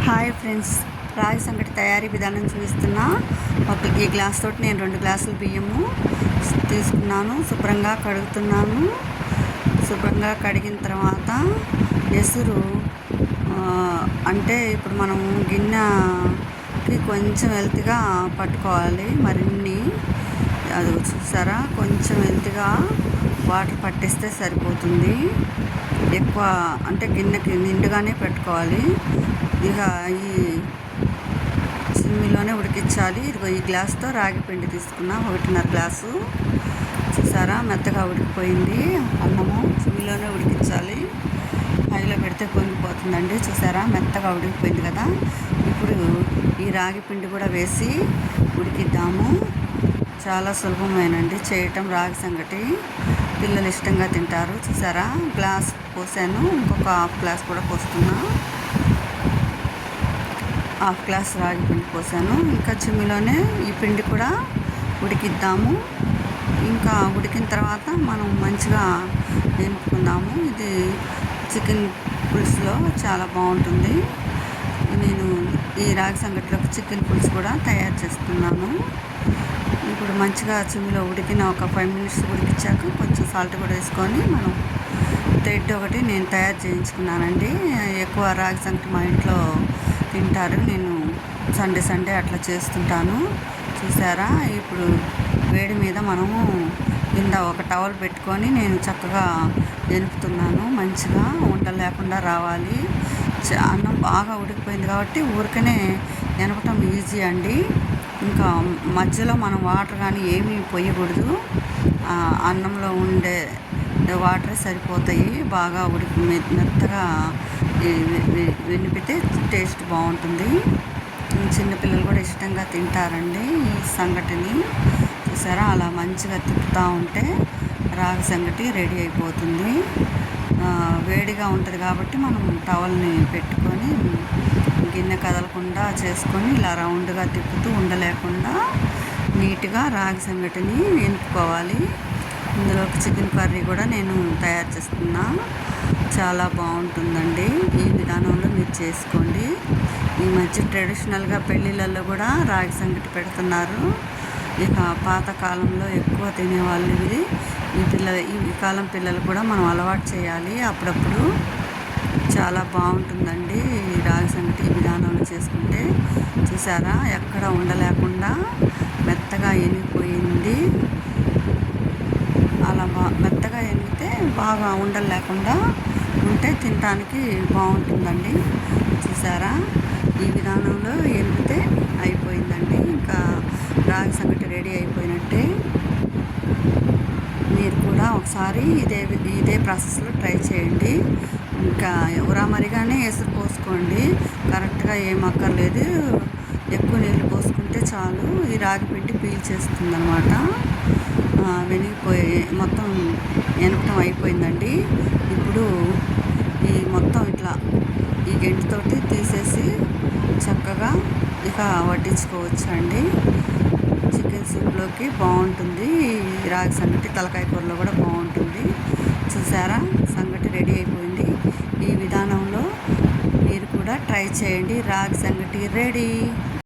Hi friends, రాగి సంగటి తయారీ విధానం చూపిస్తున్నా. ఈ గ్లాస్ తోటి నేను 2 గ్లాసులు బియ్యము తీసుకున్నాను. శుభ్రంగా కడుగుతున్నాను. శుభ్రంగా కడిగిన తర్వాత ఎసురు అంటే ఇప్పుడు మనం గిన్నెకి కొంచెం వెల్తిగా పట్టుకోవాలి. మరిన్ని అది చూసారా, కొంచెం వెల్తిగా వాటర్ పట్టిస్తే సరిపోతుంది. ఎక్కువ అంటే గిన్నెకి నిండుగానే పెట్టుకోవాలి. ఇక ఈ సిమ్మిలోనే ఉడికించాలి. ఇదిగో ఈ గ్లాస్తో రాగి పిండి తీసుకున్నా, 1.5 గ్లాసు. చూసారా, మెత్తగా ఉడికిపోయింది. అన్నము సిమ్మిలోనే ఉడికించాలి. హైలో పెడితే పొంగిపోతుందండి. చూసారా, మెత్తగా ఉడికిపోయింది కదా. ఇప్పుడు ఈ రాగి పిండి కూడా వేసి ఉడికిద్దాము. చాలా సులభమేనండి చేయటం రాగి సంగటి. పిల్లలు ఇష్టంగా తింటారు. చూసారా, గ్లాస్ పోసాను, ఇంకొక హాఫ్ గ్లాస్ కూడా పోస్తున్నా. హాఫ్ గ్లాస్ రాగి పిండి పోసాను. ఇంకా చిమ్మిలోనే ఈ పిండి కూడా ఉడికిద్దాము. ఇంకా ఉడికిన తర్వాత మనం మంచిగా వేపుకుందాము. ఇది చికెన్ పులుసులో చాలా బాగుంటుంది. నేను ఈ రాగి సంగటిలోకి చికెన్ పులుసు కూడా తయారు చేస్తున్నాను. ఇప్పుడు మంచిగా చిమ్మిలో ఉడికిన ఒక 5 మినిట్స్ ఉడికించాక కొంచెం సాల్ట్ కూడా వేసుకొని మనం థ్రెడ్ ఒకటి నేను తయారు చేయించుకున్నానండి. ఎక్కువ రాగి సంగటి మా ఇంట్లో తింటారు. నేను సండే అట్లా చేస్తుంటాను. చూసారా, ఇప్పుడు వేడి మీద మనము కింద ఒక టవల్ పెట్టుకొని నేను చక్కగా ఎనుపుతున్నాను. మంచిగా ఉండలు లేకుండా రావాలి. అన్నం బాగా ఉడికిపోయింది కాబట్టి ఊరికనే ఎనపటం ఈజీ అండి. ఇంకా మధ్యలో మనం వాటర్ కానీ ఏమీ పోయకూడదు. అన్నంలో ఉండే వాటరే సరిపోతాయి. బాగా మెత్తగా వెనిపితే టేస్ట్ బాగుంటుంది. చిన్నపిల్లలు కూడా ఇష్టంగా తింటారండి ఈ సంగటిని. చూసారా, అలా మంచిగా తిప్పుతూ ఉంటే రాగి సంగటి రెడీ అయిపోతుంది. వేడిగా ఉంటుంది కాబట్టి మనం టవల్ని పెట్టుకొని గిన్నె కదలకుండా చేసుకొని ఇలా రౌండ్గా తిప్పుతూ ఉండలేకుండా నీట్గా రాగి సంగటిని ఎనుపుకోవాలి. ఇందులోకి చికెన్ కర్రీ కూడా నేను తయారు చేస్తున్నా. చాలా బాగుంటుందండి. ఈ విధానంలో మీరు చేసుకోండి. ఈ మధ్య ట్రెడిషనల్గా పెళ్ళిళ్ళల్లో కూడా రాగి సంగటి పెడుతున్నారు. ఇక పాతకాలంలో ఎక్కువ తినేవాళ్ళు ఇది. ఈ కాలం పిల్లలు కూడా మనం అలవాటు చేయాలి అప్పుడప్పుడు. చాలా బాగుంటుందండి ఈ రాగి సంగటి ఈ విధానంలో చేసుకుంటే. చూసారా, ఎక్కడ ఉండలేకుండా మెత్తగా ఎనిగిపోయింది. అలా మెత్తగా ఎనిగితే బాగా ఉండలు లేకుండా ఉంటే తినడానికి బాగుంటుందండి. చూసారా, ఈ విధానంలో ఎనిగితే అయిపోయిందండి. ఇంకా రాగి సంగటి రెడీ అయిపోయినట్టే. మీరు కూడా ఒకసారి ఇదే ప్రాసెస్లో ట్రై చేయండి. ఇంకా ఉరామరిగానే ఎసురు పోసుకోండి. కరెక్ట్గా ఏం అక్కర్లేదు. ఎక్కువ నీళ్ళు పోసుకుంటే చాలు. ఈ రాగి పిండి పీల్చేస్తుంది అన్నమాట. వెనిగిపోయి మొత్తం ఎనపటం అయిపోయిందండి. ఇప్పుడు ఈ మొత్తం ఇట్లా ఈ గెంటితోటి తీసేసి చక్కగా ఇక వడ్డించుకోవచ్చు అండి. చికెన్ సూప్లోకి బాగుంటుంది. ఈ రాగి సంగటి తలకాయ కూరలో కూడా బాగుంటుంది. చూసారా, సంగటి రెడీ అయిపోయింది. ఈ విధానంలో మీరు కూడా ట్రై చేయండి. రాగి సంగటి రెడీ.